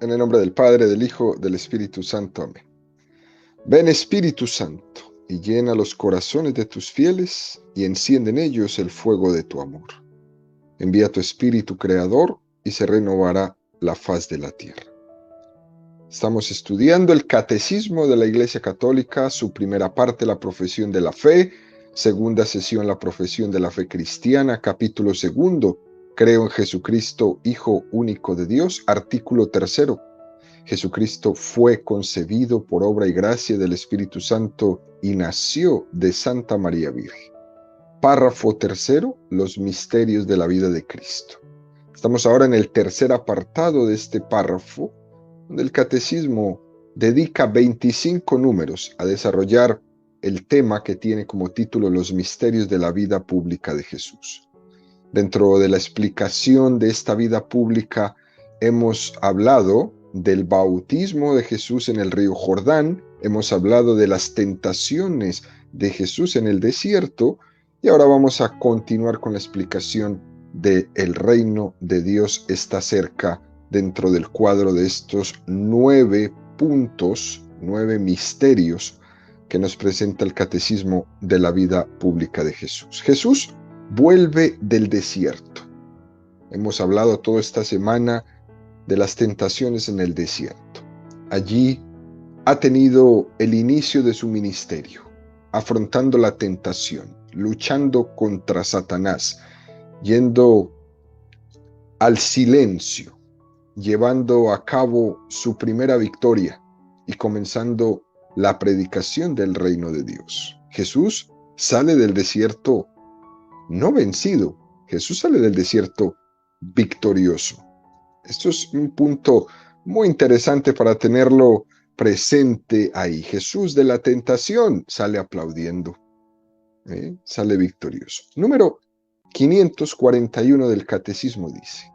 En el nombre del Padre, del Hijo, del Espíritu Santo. Amén. Ven, Espíritu Santo, y llena los corazones de tus fieles, y enciende en ellos el fuego de tu amor. Envía tu Espíritu Creador, y se renovará la faz de la tierra. Estamos estudiando el Catecismo de la Iglesia Católica, su primera parte, la profesión de la fe, segunda sesión, la profesión de la fe cristiana, capítulo segundo, creo en Jesucristo, Hijo único de Dios, artículo tercero. Jesucristo fue concebido por obra y gracia del Espíritu Santo y nació de Santa María Virgen. Párrafo tercero, los misterios de la vida de Cristo. Estamos ahora en el tercer apartado de este párrafo, donde el Catecismo dedica 25 números a desarrollar el tema que tiene como título Los misterios de la vida pública de Jesús. Dentro de la explicación de esta vida pública hemos hablado del bautismo de Jesús en el río Jordán, hemos hablado de las tentaciones de Jesús en el desierto y ahora vamos a continuar con la explicación de el reino de Dios está cerca dentro del cuadro de estos 9 puntos, 9 misterios que nos presenta el Catecismo de la vida pública de Jesús. Jesús vuelve del desierto. Hemos hablado toda esta semana de las tentaciones en el desierto. Allí ha tenido el inicio de su ministerio, afrontando la tentación, luchando contra Satanás, yendo al silencio, llevando a cabo su primera victoria y comenzando la predicación del reino de Dios. Jesús sale del desierto no vencido, Jesús sale del desierto victorioso. Esto es un punto muy interesante para tenerlo presente ahí. Jesús de la tentación sale aplaudiendo, sale victorioso. Número 541 del Catecismo dice: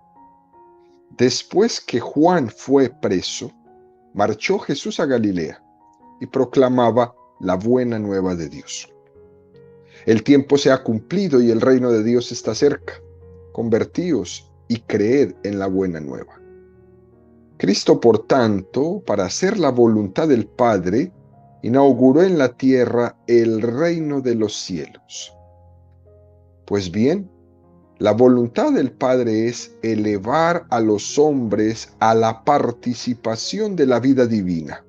después que Juan fue preso, marchó Jesús a Galilea y proclamaba la buena nueva de Dios. El tiempo se ha cumplido y el reino de Dios está cerca. Convertíos y creed en la buena nueva. Cristo, por tanto, para hacer la voluntad del Padre, inauguró en la tierra el reino de los cielos. Pues bien, la voluntad del Padre es elevar a los hombres a la participación de la vida divina.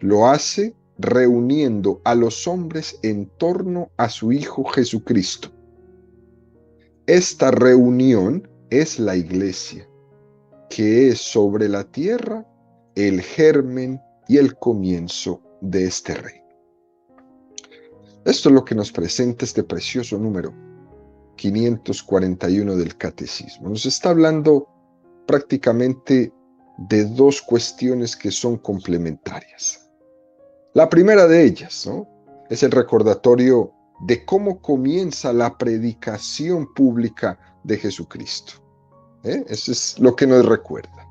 Lo hace reuniendo a los hombres en torno a su Hijo Jesucristo. Esta reunión es la Iglesia, que es sobre la tierra el germen y el comienzo de este reino. Esto es lo que nos presenta este precioso número 541 del Catecismo. Nos está hablando prácticamente de dos cuestiones que son complementarias. La primera de ellas, es el recordatorio de cómo comienza la predicación pública de Jesucristo. Eso es lo que nos recuerda.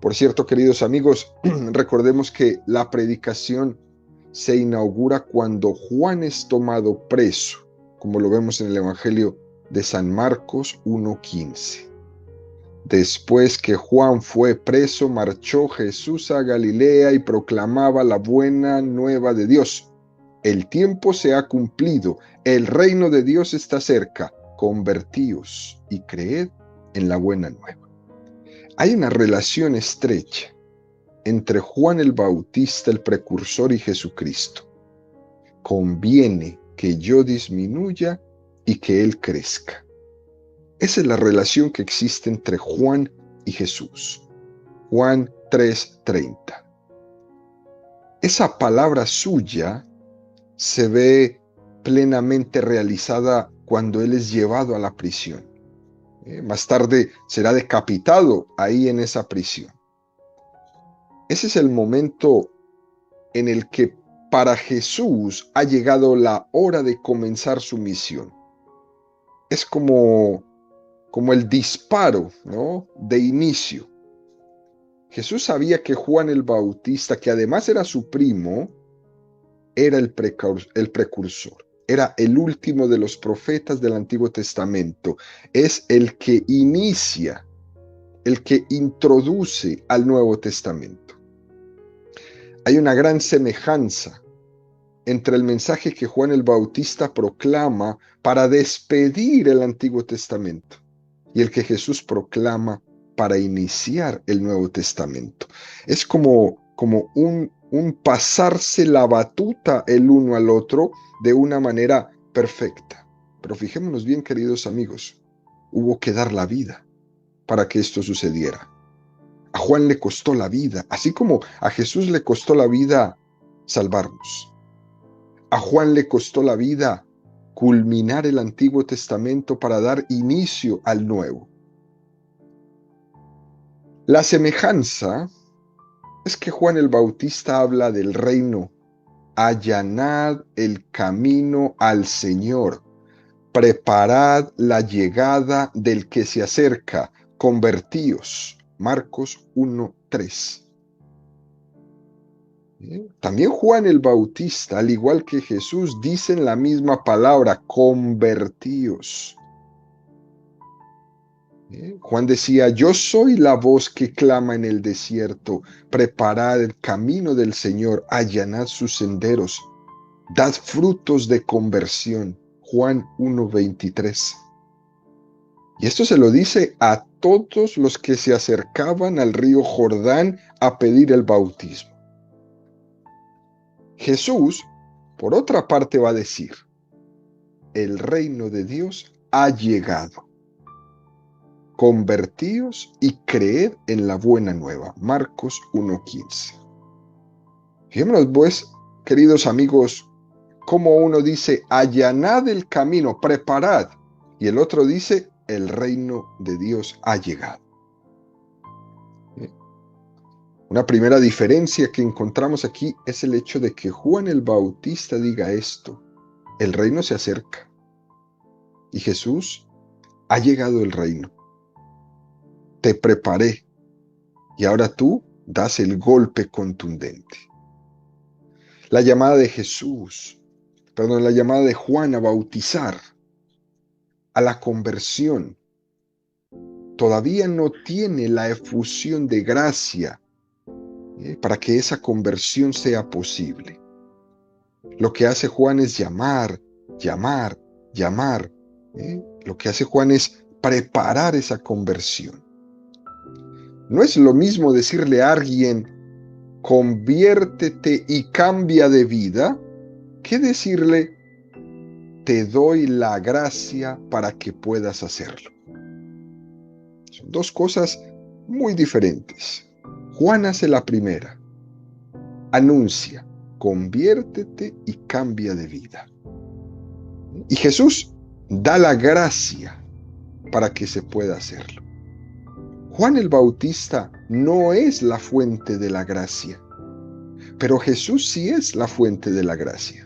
Por cierto, queridos amigos, recordemos que la predicación se inaugura cuando Juan es tomado preso, como lo vemos en el Evangelio de San Marcos 1:15. Después que Juan fue preso, marchó Jesús a Galilea y proclamaba la buena nueva de Dios. El tiempo se ha cumplido, el reino de Dios está cerca. Convertíos y creed en la buena nueva. Hay una relación estrecha entre Juan el Bautista, el precursor, y Jesucristo. Conviene que yo disminuya y que él crezca. Esa es la relación que existe entre Juan y Jesús. Juan 3:30. Esa palabra suya se ve plenamente realizada cuando él es llevado a la prisión. Más tarde será decapitado ahí en esa prisión. Ese es el momento en el que para Jesús ha llegado la hora de comenzar su misión. Es como el disparo, de inicio. Jesús sabía que Juan el Bautista, que además era su primo, era el precursor. Era el último de los profetas del Antiguo Testamento. Es el que inicia el que introduce al Nuevo Testamento. Hay una gran semejanza entre el mensaje que Juan el Bautista proclama para despedir el Antiguo Testamento y el que Jesús proclama para iniciar el Nuevo Testamento. Es como un pasarse la batuta el uno al otro de una manera perfecta. Pero fijémonos bien, queridos amigos, hubo que dar la vida para que esto sucediera. A Juan le costó la vida, así como a Jesús le costó la vida salvarnos. A Juan le costó la vida culminar el Antiguo Testamento para dar inicio al Nuevo. La semejanza es que Juan el Bautista habla del reino. Allanad el camino al Señor. Preparad la llegada del que se acerca. Convertíos. Marcos 1:3. También Juan el Bautista, al igual que Jesús, dicen la misma palabra, convertíos. Juan decía, yo soy la voz que clama en el desierto, preparad el camino del Señor, allanad sus senderos, dad frutos de conversión. Juan 1:23. Y esto se lo dice a todos los que se acercaban al río Jordán a pedir el bautismo. Jesús, por otra parte, va a decir, el reino de Dios ha llegado. Convertíos y creed en la buena nueva. Marcos 1:15. Fijémonos, pues, queridos amigos, cómo uno dice, allanad el camino, preparad, y el otro dice, el reino de Dios ha llegado. Una primera diferencia que encontramos aquí es el hecho de que Juan el Bautista diga esto, el reino se acerca. Y Jesús, ha llegado el reino. Te preparé y ahora tú das el golpe contundente. La llamada de la llamada de Juan a bautizar, a la conversión, todavía no tiene la efusión de gracia para que esa conversión sea posible. Lo que hace Juan es llamar. Lo que hace Juan es preparar esa conversión. No es lo mismo decirle a alguien, conviértete y cambia de vida, que decirle, te doy la gracia para que puedas hacerlo. Son dos cosas muy diferentes. Juan hace la primera, anuncia, conviértete y cambia de vida. Y Jesús da la gracia para que se pueda hacerlo. Juan el Bautista no es la fuente de la gracia, pero Jesús sí es la fuente de la gracia.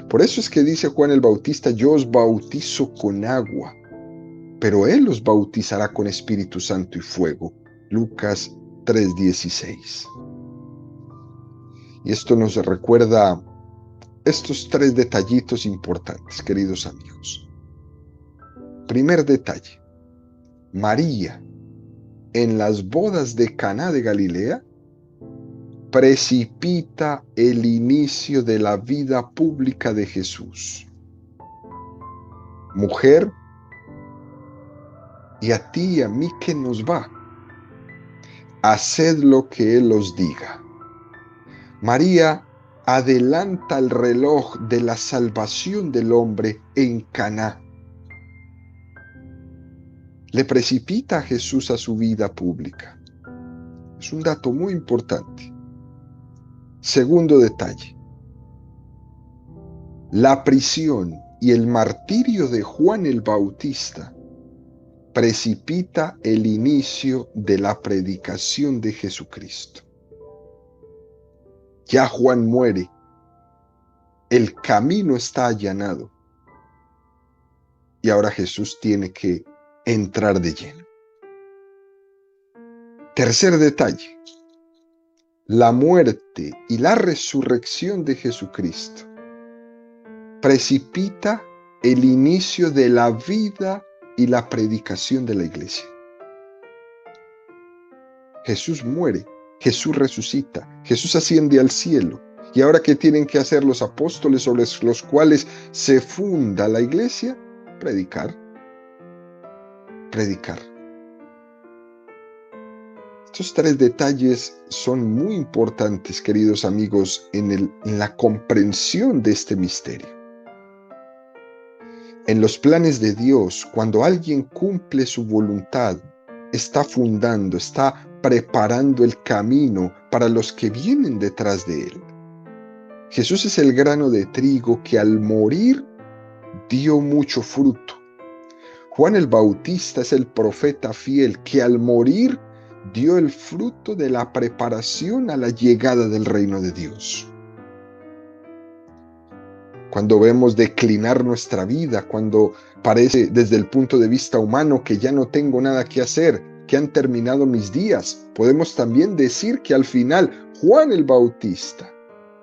Por eso es que dice Juan el Bautista, yo os bautizo con agua, pero Él os bautizará con Espíritu Santo y fuego. Lucas 3:16. Y esto nos recuerda estos tres detallitos importantes, queridos amigos. Primer detalle, María, en las bodas de Caná de Galilea, precipita el inicio de la vida pública de Jesús. Mujer, y a ti y a mí, ¿qué nos va? Haced lo que Él os diga. María adelanta el reloj de la salvación del hombre en Caná. Le precipita a Jesús a su vida pública. Es un dato muy importante. Segundo detalle. La prisión y el martirio de Juan el Bautista precipita el inicio de la predicación de Jesucristo. Ya Juan muere. El camino está allanado. Y ahora Jesús tiene que entrar de lleno. Tercer detalle. La muerte y la resurrección de Jesucristo precipita el inicio de la vida y la predicación de la iglesia. Jesús muere, Jesús resucita, Jesús asciende al cielo. ¿Y ahora qué tienen que hacer los apóstoles sobre los cuales se funda la iglesia? Predicar, predicar. Estos tres detalles son muy importantes, queridos amigos, en la comprensión de este misterio. En los planes de Dios, cuando alguien cumple su voluntad, está fundando, está preparando el camino para los que vienen detrás de él. Jesús es el grano de trigo que al morir dio mucho fruto. Juan el Bautista es el profeta fiel que al morir dio el fruto de la preparación a la llegada del reino de Dios. Cuando vemos declinar nuestra vida, cuando parece desde el punto de vista humano que ya no tengo nada que hacer, que han terminado mis días, podemos también decir que al final Juan el Bautista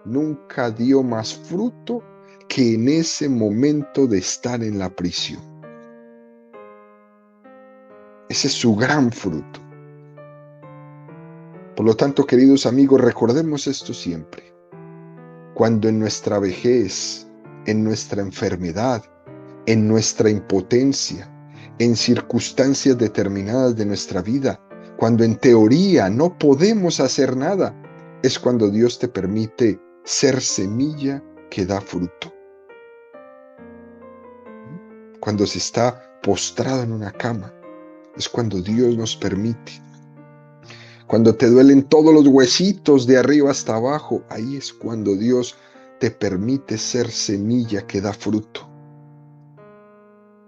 nunca dio más fruto que en ese momento de estar en la prisión. Ese es su gran fruto. Por lo tanto, queridos amigos, recordemos esto siempre. Cuando en nuestra vejez, en nuestra enfermedad, en nuestra impotencia, en circunstancias determinadas de nuestra vida, cuando en teoría no podemos hacer nada, es cuando Dios te permite ser semilla que da fruto. Cuando se está postrado en una cama, es cuando Dios nos permite. Cuando te duelen todos los huesitos de arriba hasta abajo, ahí es cuando Dios te permite ser semilla que da fruto.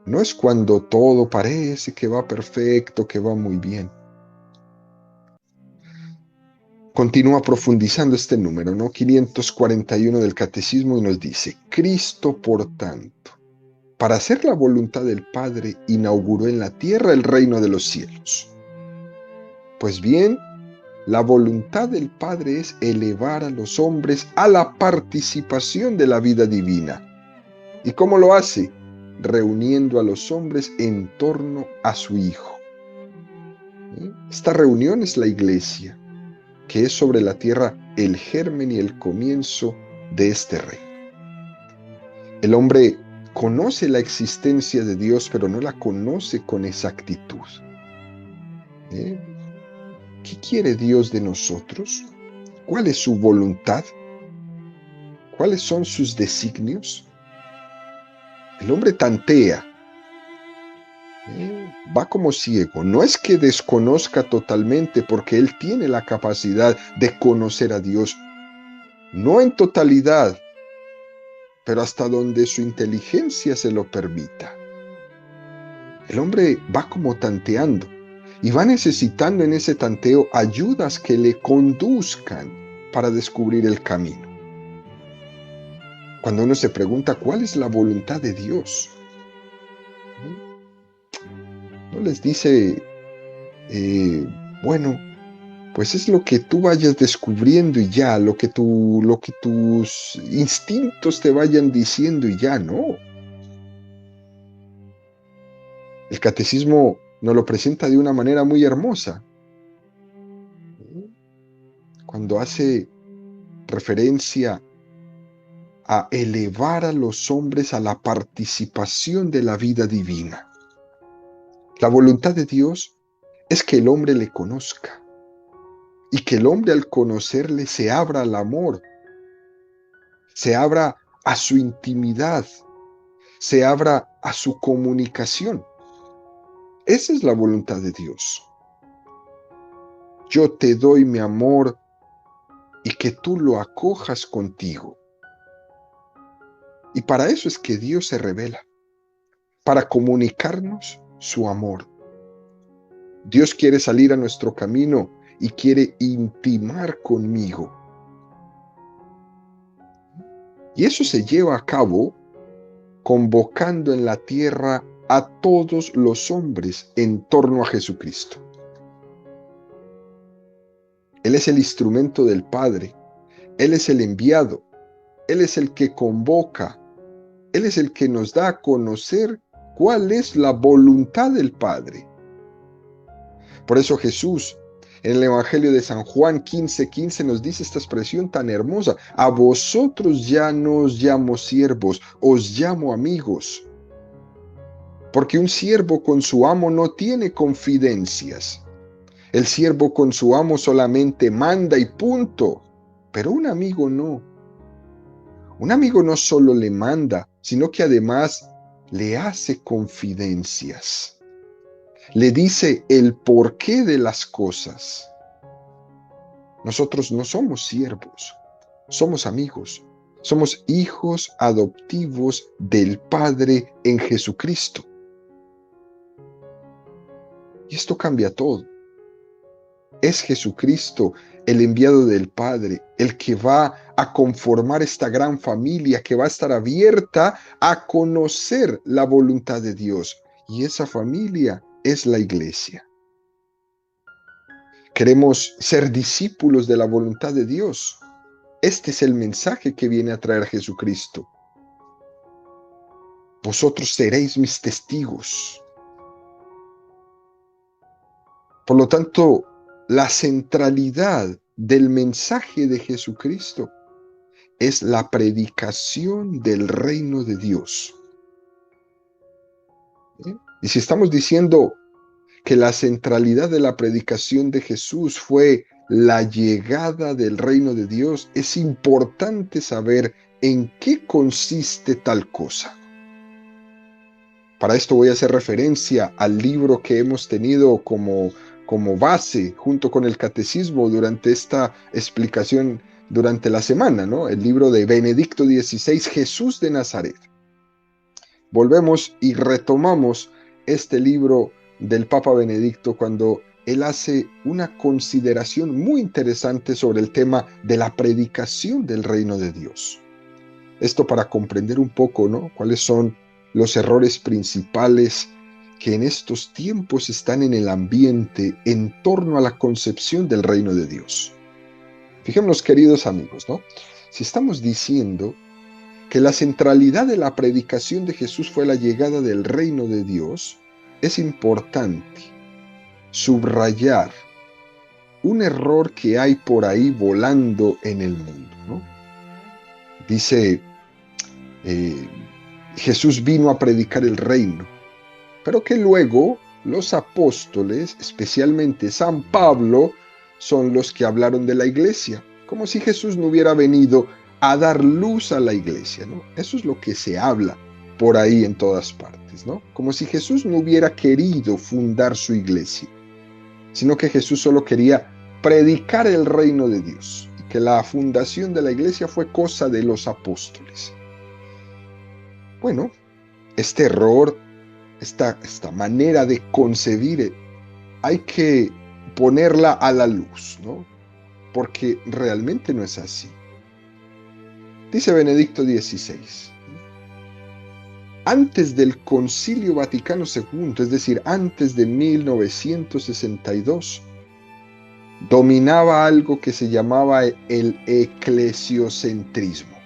No es cuando todo parece que va perfecto, que va muy bien. Continúa profundizando este número, ¿no? 541 del Catecismo, y nos dice: Cristo, por tanto, para hacer la voluntad del Padre, inauguró en la tierra el reino de los cielos. Pues bien, la voluntad del Padre es elevar a los hombres a la participación de la vida divina. ¿Y cómo lo hace? Reuniendo a los hombres en torno a su Hijo. Esta reunión es la iglesia, que es sobre la tierra el germen y el comienzo de este reino. El hombre conoce la existencia de Dios, pero no la conoce con exactitud. ¿Qué quiere Dios de nosotros? ¿Cuál es su voluntad? ¿Cuáles son sus designios? El hombre tantea, va como ciego. No es que desconozca totalmente, porque él tiene la capacidad de conocer a Dios. No en totalidad, pero hasta donde su inteligencia se lo permita. El hombre va como tanteando y va necesitando en ese tanteo ayudas que le conduzcan para descubrir el camino. Cuando uno se pregunta cuál es la voluntad de Dios, no les dice, bueno, pues es lo que tú vayas descubriendo y ya, lo que tus instintos te vayan diciendo y ya, no. El catecismo nos lo presenta de una manera muy hermosa. Cuando hace referencia a elevar a los hombres a la participación de la vida divina. La voluntad de Dios es que el hombre le conozca y que el hombre al conocerle se abra al amor, se abra a su intimidad, se abra a su comunicación. Esa es la voluntad de Dios. Yo te doy mi amor y que tú lo acojas contigo. Y para eso es que Dios se revela, para comunicarnos su amor. Dios quiere salir a nuestro camino y quiere intimar conmigo. Y eso se lleva a cabo convocando en la tierra a todos los hombres en torno a Jesucristo. Él es el instrumento del Padre, Él es el enviado, Él es el que convoca, Él es el que nos da a conocer cuál es la voluntad del Padre. Por eso Jesús, En el Evangelio de San Juan 15:15 nos dice esta expresión tan hermosa: a vosotros ya no os llamo siervos, os llamo amigos. Porque un siervo con su amo no tiene confidencias. El siervo con su amo solamente manda y punto. Pero un amigo no. Un amigo no solo le manda, sino que además le hace confidencias. Le dice el porqué de las cosas. Nosotros no somos siervos, somos amigos. Somos hijos adoptivos del Padre en Jesucristo. Y esto cambia todo. Es Jesucristo, el enviado del Padre, el que va a conformar esta gran familia, que va a estar abierta a conocer la voluntad de Dios. Y esa familia es la iglesia. Queremos ser discípulos de la voluntad de Dios. Este es el mensaje que viene a traer Jesucristo. Vosotros seréis mis testigos. Por lo tanto, la centralidad del mensaje de Jesucristo es la predicación del reino de Dios. Y si estamos diciendo que la centralidad de la predicación de Jesús fue la llegada del reino de Dios, es importante saber en qué consiste tal cosa. Para esto voy a hacer referencia al libro que hemos tenido como base junto con el catecismo durante esta explicación durante la semana, ¿no? El libro de Benedicto XVI, Jesús de Nazaret. Volvemos y retomamos este libro del Papa Benedicto cuando él hace una consideración muy interesante sobre el tema de la predicación del reino de Dios. Esto para comprender un poco, ¿no?, cuáles son los errores principales que en estos tiempos están en el ambiente en torno a la concepción del reino de Dios. Fijémonos, queridos amigos, ¿no? Si estamos diciendo que la centralidad de la predicación de Jesús fue la llegada del reino de Dios, es importante subrayar un error que hay por ahí volando en el mundo, ¿no? Dice, Jesús vino a predicar el reino, pero que luego los apóstoles, especialmente San Pablo, son los que hablaron de la iglesia, como si Jesús no hubiera venido a dar luz a la iglesia, ¿no? Eso es lo que se habla por ahí en todas partes, ¿no? Como si Jesús no hubiera querido fundar su iglesia, sino que Jesús solo quería predicar el reino de Dios, y que la fundación de la iglesia fue cosa de los apóstoles. Bueno, este error, esta manera de concebir, hay que ponerla a la luz, ¿no? Porque realmente no es así. Dice Benedicto XVI, antes del Concilio Vaticano II, es decir, antes de 1962, dominaba algo que se llamaba el eclesiocentrismo.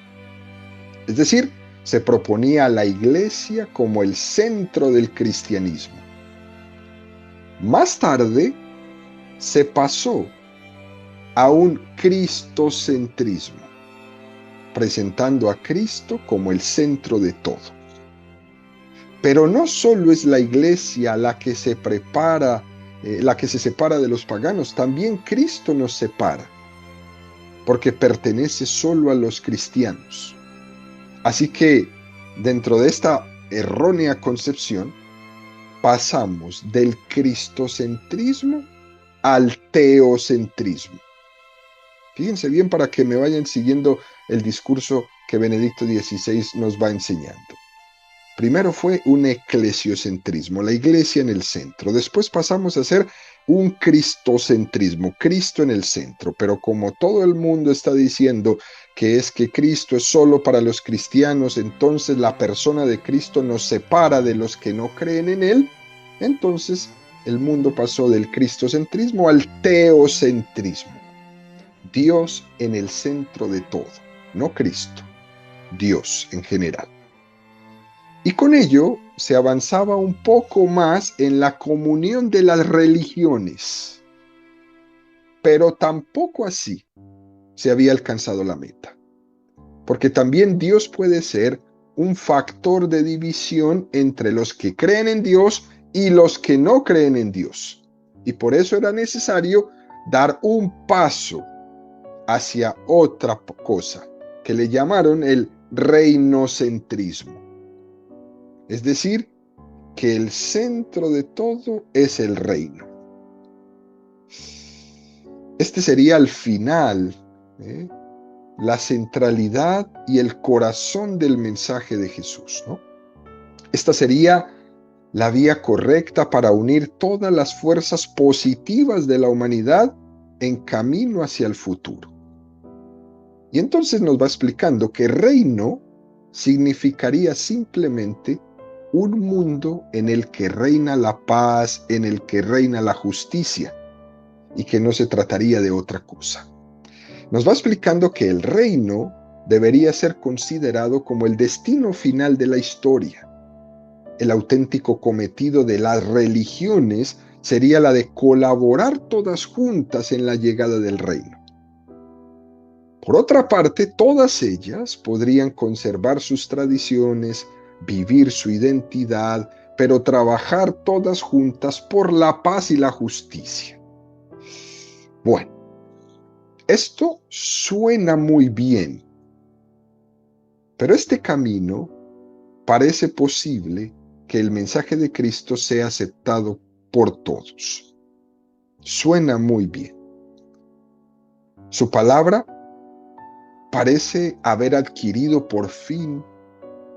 Es decir, se proponía a la iglesia como el centro del cristianismo. Más tarde, se pasó a un cristocentrismo, presentando a Cristo como el centro de todo. Pero no solo es la iglesia la que se separa de los paganos, también Cristo nos separa, porque pertenece solo a los cristianos. Así que, dentro de esta errónea concepción, pasamos del cristocentrismo al teocentrismo. Fíjense bien para que me vayan siguiendo el discurso que Benedicto XVI nos va enseñando. Primero fue un eclesiocentrismo, la iglesia en el centro. Después pasamos a ser un cristocentrismo, Cristo en el centro. Pero como todo el mundo está diciendo que Cristo es solo para los cristianos, entonces la persona de Cristo nos separa de los que no creen en Él. Entonces el mundo pasó del cristocentrismo al teocentrismo. Dios en el centro de todo, no Cristo, Dios en general. Y con ello se avanzaba un poco más en la comunión de las religiones. pero tampoco así se había alcanzado la meta. Porque también Dios puede ser un factor de división entre los que creen en Dios y los que no creen en Dios. Y por eso era necesario dar un paso hacia otra cosa, que le llamaron el reinocentrismo. Es decir, que el centro de todo es el reino. Este sería al final la centralidad y el corazón del mensaje de Jesús, ¿no? Esta sería la vía correcta para unir todas las fuerzas positivas de la humanidad en camino hacia el futuro. Y entonces nos va explicando que reino significaría simplemente un mundo en el que reina la paz, en el que reina la justicia, y que no se trataría de otra cosa. Nos va explicando que el reino debería ser considerado como el destino final de la historia. El auténtico cometido de las religiones sería la de colaborar todas juntas en la llegada del reino. Por otra parte, todas ellas podrían conservar sus tradiciones, vivir su identidad, pero trabajar todas juntas por la paz y la justicia. Bueno, esto suena muy bien, pero este camino parece posible que el mensaje de Cristo sea aceptado por todos. Suena muy bien. Su palabra parece haber adquirido por fin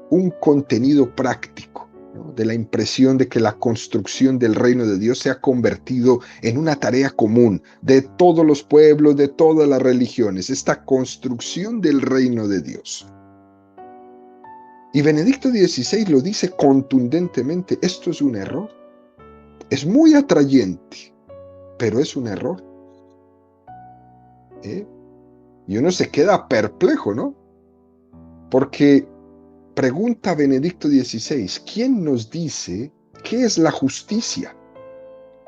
un contenido práctico, ¿no? De la impresión de que la construcción del reino de Dios se ha convertido en una tarea común de todos los pueblos, de todas las religiones, esta construcción del reino de Dios. Y Benedicto XVI lo dice contundentemente: esto es un error. Es muy atrayente, pero es un error. Y uno se queda perplejo, ¿no? Porque pregunta Benedicto XVI, ¿quién nos dice qué es la justicia?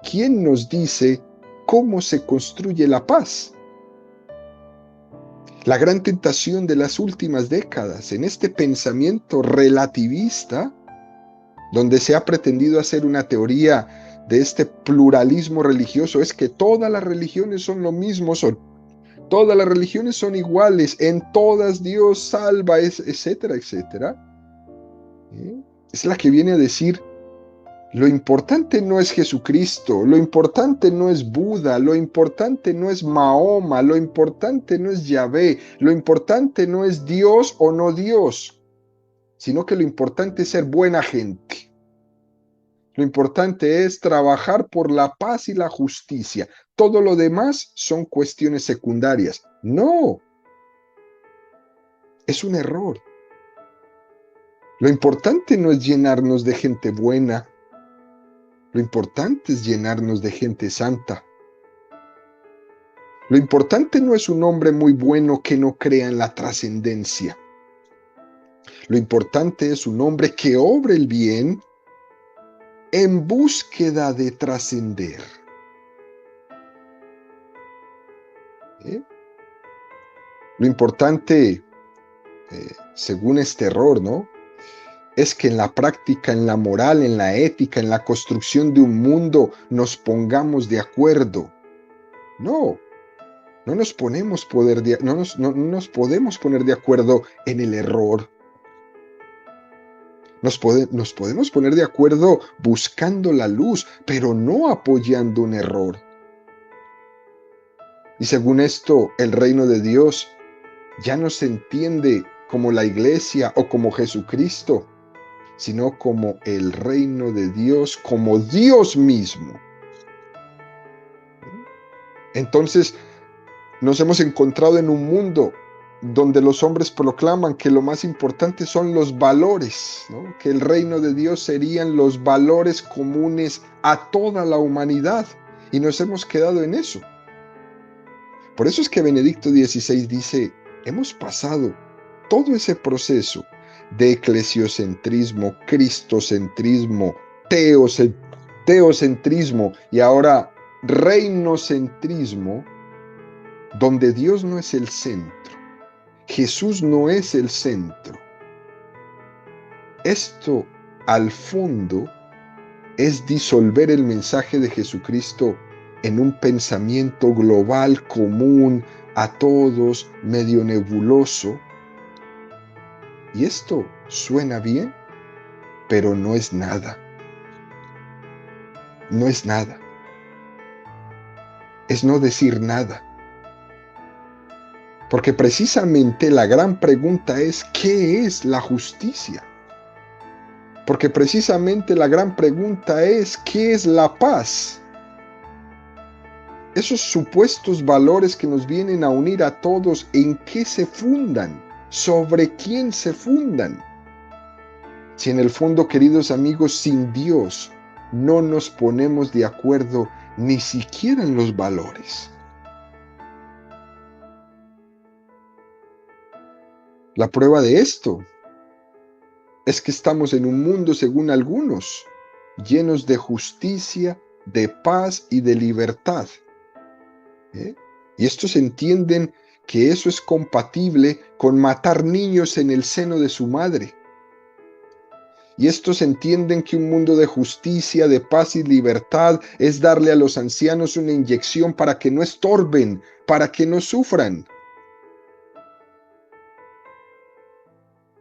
¿Quién nos dice cómo se construye la paz? La gran tentación de las últimas décadas en este pensamiento relativista, donde se ha pretendido hacer una teoría de este pluralismo religioso, es que todas las religiones son lo mismo, todas las religiones son iguales, en todas Dios salva, etcétera, etcétera. Es la que viene a decir: lo importante no es Jesucristo, lo importante no es Buda, lo importante no es Mahoma, lo importante no es Yahvé, lo importante no es Dios o no Dios, sino que lo importante es ser buena gente. Lo importante es trabajar por la paz y la justicia. Todo lo demás son cuestiones secundarias. No, es un error. Lo importante no es llenarnos de gente buena. Lo importante es llenarnos de gente santa. Lo importante no es un hombre muy bueno que no crea en la trascendencia. Lo importante es un hombre que obre el bien en búsqueda de trascender. Lo importante, según este error, ¿no?, es que en la práctica, en la moral, en la ética, en la construcción de un mundo nos pongamos de acuerdo. No nos podemos poner de acuerdo en el error. Nos podemos poner de acuerdo buscando la luz, pero no apoyando un error. Y según esto, el reino de Dios ya no se entiende como la iglesia o como Jesucristo, sino como el reino de Dios, como Dios mismo. Entonces, nos hemos encontrado en un mundo donde los hombres proclaman que lo más importante son los valores, ¿no?, que el reino de Dios serían los valores comunes a toda la humanidad, y nos hemos quedado en eso. Por eso es que Benedicto XVI dice: hemos pasado todo ese proceso de eclesiocentrismo, cristocentrismo, teocentrismo y ahora reinocentrismo, donde Dios no es el centro, Jesús no es el centro. Esto, al fondo, es disolver el mensaje de Jesucristo en un pensamiento global, común, a todos, medio nebuloso. Y esto suena bien, pero no es nada. No es nada. Es no decir nada. Porque precisamente la gran pregunta es, ¿qué es la justicia? Porque precisamente la gran pregunta es, ¿qué es la paz? Esos supuestos valores que nos vienen a unir a todos, ¿en qué se fundan? ¿Sobre quién se fundan? Si en el fondo, queridos amigos, sin Dios no nos ponemos de acuerdo ni siquiera en los valores. La prueba de esto es que estamos en un mundo, según algunos, llenos de justicia, de paz y de libertad. Y estos entienden que eso es compatible con matar niños en el seno de su madre. Y estos entienden que un mundo de justicia, de paz y libertad es darle a los ancianos una inyección para que no estorben, para que no sufran.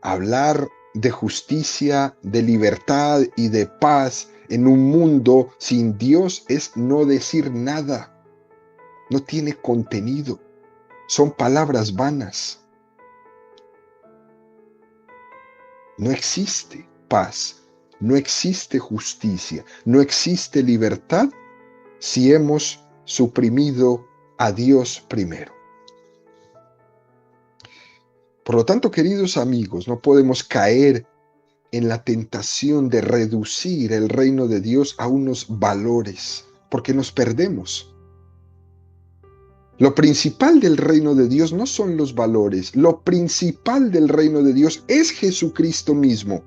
Hablar de justicia, de libertad y de paz en un mundo sin Dios es no decir nada. No tiene contenido. Son palabras vanas. No existe paz, no existe justicia, no existe libertad si hemos suprimido a Dios primero. Por lo tanto, queridos amigos, no podemos caer en la tentación de reducir el reino de Dios a unos valores, porque nos perdemos. Lo principal del reino de Dios no son los valores, lo principal del reino de Dios es Jesucristo mismo.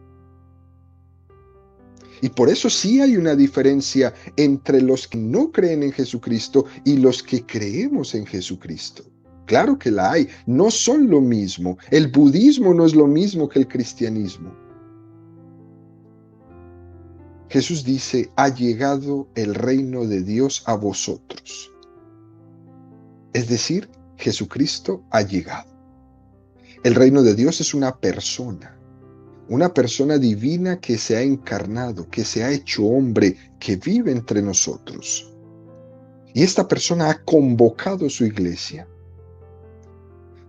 Y por eso sí hay una diferencia entre los que no creen en Jesucristo y los que creemos en Jesucristo. Claro que la hay, no son lo mismo. El budismo no es lo mismo que el cristianismo. Jesús dice, ha llegado el reino de Dios a vosotros. Es decir, Jesucristo ha llegado. El reino de Dios es una persona divina que se ha encarnado, que se ha hecho hombre, que vive entre nosotros. Y esta persona ha convocado su iglesia.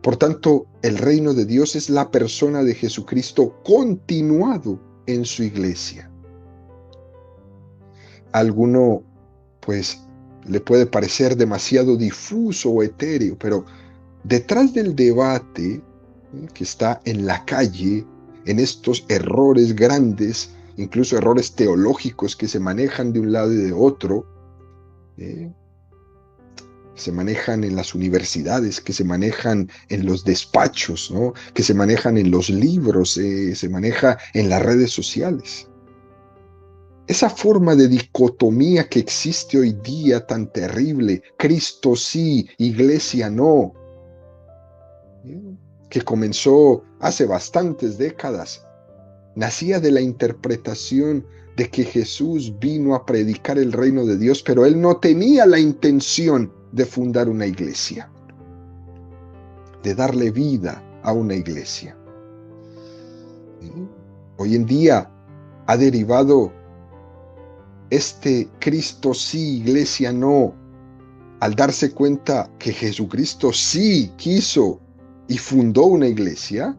Por tanto, el reino de Dios es la persona de Jesucristo continuado en su iglesia. A alguno, pues, le puede parecer demasiado difuso o etéreo, pero detrás del debate que está en la calle, en estos errores grandes, incluso errores teológicos que se manejan de un lado y de otro, se manejan en las universidades, que se manejan en los despachos, ¿no? Que se manejan en los libros, se maneja en las redes sociales. Esa forma de dicotomía que existe hoy día tan terrible, Cristo sí, iglesia no, que comenzó hace bastantes décadas, nacía de la interpretación de que Jesús vino a predicar el reino de Dios, pero él no tenía la intención de fundar una iglesia, de darle vida a una iglesia. Hoy en día ha derivado este Cristo sí, iglesia no, al darse cuenta que Jesucristo sí quiso y fundó una iglesia.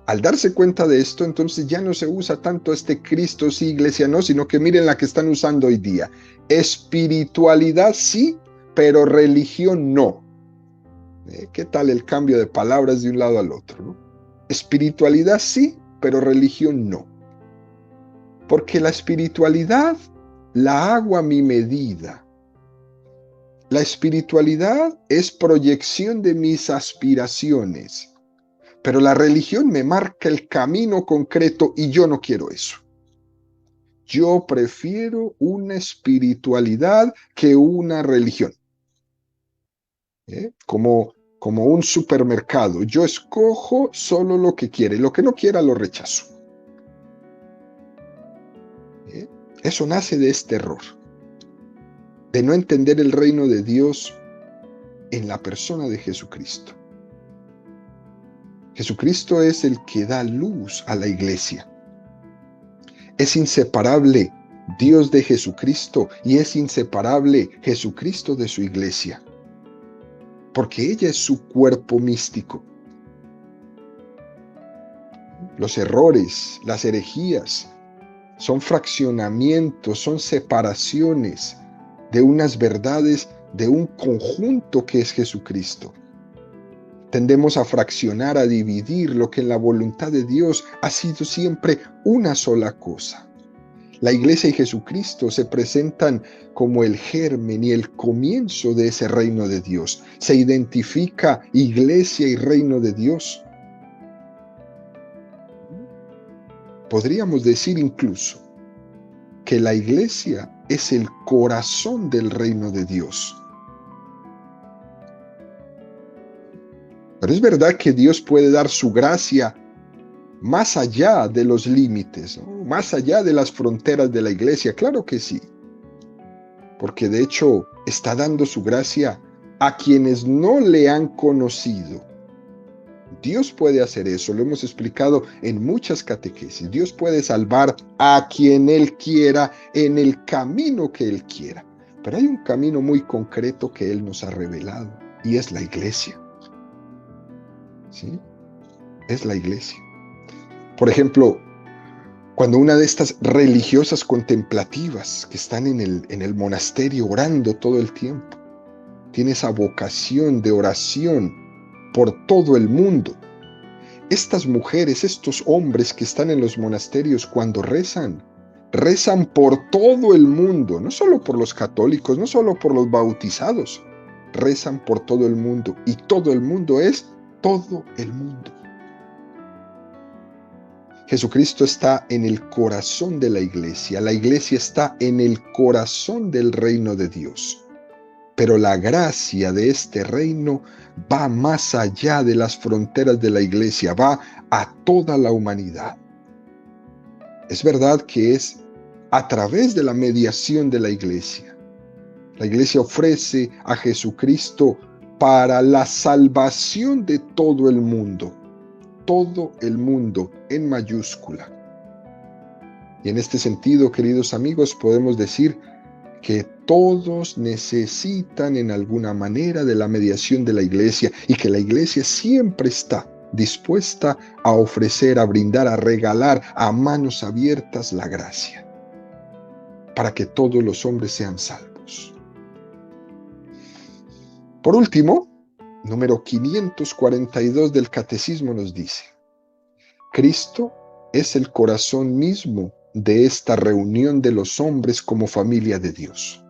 Al darse cuenta de esto, entonces ya no se usa tanto este Cristo sí, iglesia no, sino que miren la que están usando hoy día. Espiritualidad sí, pero religión no. ¿Qué tal el cambio de palabras de un lado al otro, ¿no? Espiritualidad sí, pero religión no. Porque la espiritualidad la hago a mi medida. La espiritualidad es proyección de mis aspiraciones. Pero la religión me marca el camino concreto y yo no quiero eso. Yo prefiero una espiritualidad que una religión. como un supermercado. Yo escojo solo lo que quiere, lo que no quiera lo rechazo. Eso nace de este error, de no entender el reino de Dios en la persona de Jesucristo. Jesucristo es el que da luz a la iglesia. Es inseparable Dios de Jesucristo y es inseparable Jesucristo de su iglesia, porque ella es su cuerpo místico. Los errores, las herejías, son fraccionamientos, son separaciones de unas verdades de un conjunto que es Jesucristo. Tendemos a fraccionar, a dividir lo que en la voluntad de Dios ha sido siempre una sola cosa. La iglesia y Jesucristo se presentan como el germen y el comienzo de ese reino de Dios. Se identifica iglesia y reino de Dios. Podríamos decir incluso que la iglesia es el corazón del reino de Dios. Pero es verdad que Dios puede dar su gracia más allá de los límites, ¿no? Más allá de las fronteras de la iglesia. Claro que sí. Porque de hecho está dando su gracia a quienes no le han conocido. Dios puede hacer eso, lo hemos explicado en muchas catequesis. Dios puede salvar a quien Él quiera en el camino que Él quiera. Pero hay un camino muy concreto que Él nos ha revelado y es la iglesia. ¿Sí? Es la iglesia. Por ejemplo, cuando una de estas religiosas contemplativas que están en el monasterio orando todo el tiempo, tiene esa vocación de oración por todo el mundo. Estas mujeres, estos hombres que están en los monasterios cuando rezan por todo el mundo, no solo por los católicos, no solo por los bautizados, rezan por todo el mundo y todo el mundo es todo el mundo. Jesucristo está en el corazón de la iglesia está en el corazón del reino de Dios. Pero la gracia de este reino va más allá de las fronteras de la iglesia, va a toda la humanidad. Es verdad que es a través de la mediación de la iglesia. La iglesia ofrece a Jesucristo para la salvación de todo el mundo en mayúscula. Y en este sentido, queridos amigos, podemos decir que todos necesitan en alguna manera de la mediación de la iglesia y que la iglesia siempre está dispuesta a ofrecer, a brindar, a regalar a manos abiertas la gracia para que todos los hombres sean salvos. Por último, número 542 del Catecismo nos dice: Cristo es el corazón mismo de esta reunión de los hombres como familia de Dios.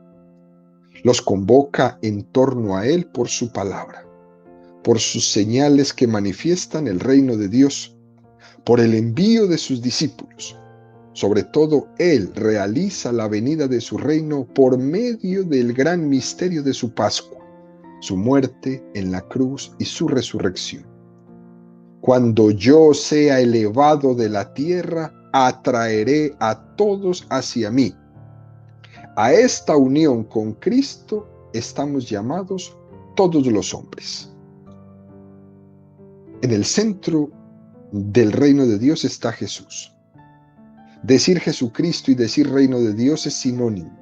Los convoca en torno a Él por su palabra, por sus señales que manifiestan el reino de Dios, por el envío de sus discípulos. Sobre todo, Él realiza la venida de su reino por medio del gran misterio de su Pascua, su muerte en la cruz y su resurrección. Cuando yo sea elevado de la tierra, atraeré a todos hacia mí. A esta unión con Cristo estamos llamados todos los hombres. En el centro del reino de Dios está Jesús. Decir Jesucristo y decir reino de Dios es sinónimo.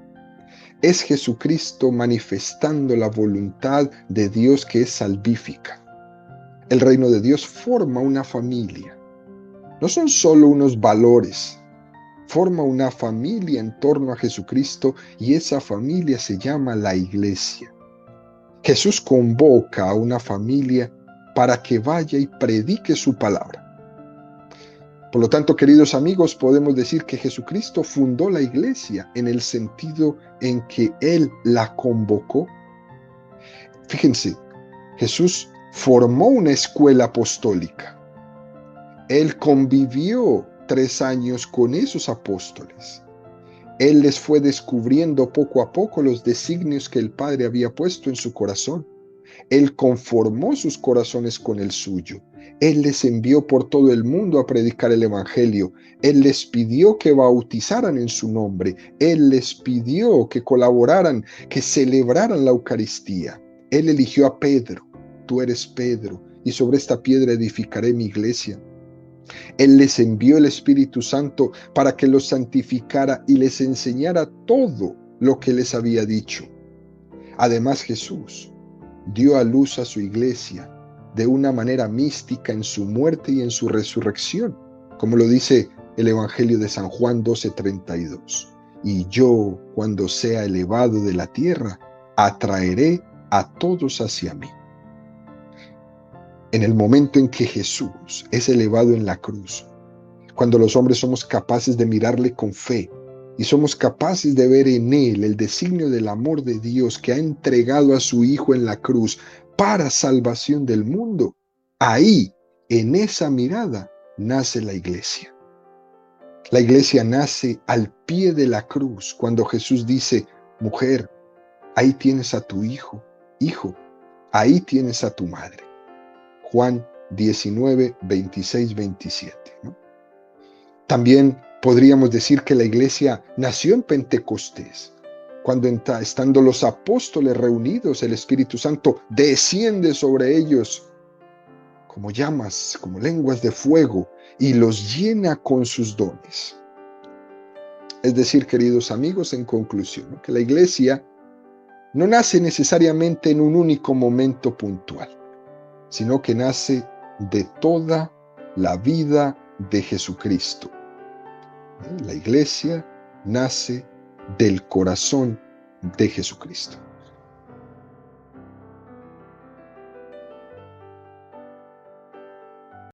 Es Jesucristo manifestando la voluntad de Dios que es salvífica. El reino de Dios forma una familia. No son solo unos valores. Forma una familia en torno a Jesucristo y esa familia se llama la iglesia. Jesús convoca a una familia para que vaya y predique su palabra. Por lo tanto, queridos amigos, podemos decir que Jesucristo fundó la iglesia en el sentido en que Él la convocó. Fíjense, Jesús formó una escuela apostólica. Él convivió 3 años con esos apóstoles. Él les fue descubriendo poco a poco los designios que el Padre había puesto en su corazón. Él conformó sus corazones con el suyo. Él les envió por todo el mundo a predicar el Evangelio. Él les pidió que bautizaran en su nombre. Él les pidió que colaboraran, que celebraran la Eucaristía. Él eligió a Pedro. Tú eres Pedro, y sobre esta piedra edificaré mi iglesia. Él les envió el Espíritu Santo para que los santificara y les enseñara todo lo que les había dicho. Además, Jesús dio a luz a su iglesia de una manera mística en su muerte y en su resurrección, como lo dice el Evangelio de San Juan 12:32. Y yo, cuando sea elevado de la tierra, atraeré a todos hacia mí. En el momento en que Jesús es elevado en la cruz, cuando los hombres somos capaces de mirarle con fe y somos capaces de ver en Él el designio del amor de Dios que ha entregado a su Hijo en la cruz para salvación del mundo, ahí, en esa mirada, nace la iglesia. La iglesia nace al pie de la cruz, cuando Jesús dice: mujer, ahí tienes a tu hijo, hijo, ahí tienes a tu madre. Juan 19, 26, 27, ¿no? También podríamos decir que la iglesia nació en Pentecostés, cuando estando los apóstoles reunidos, el Espíritu Santo desciende sobre ellos como llamas, como lenguas de fuego, y los llena con sus dones. Es decir, queridos amigos, en conclusión, ¿no?, que la iglesia no nace necesariamente en un único momento puntual, sino que nace de toda la vida de Jesucristo. La iglesia nace del corazón de Jesucristo.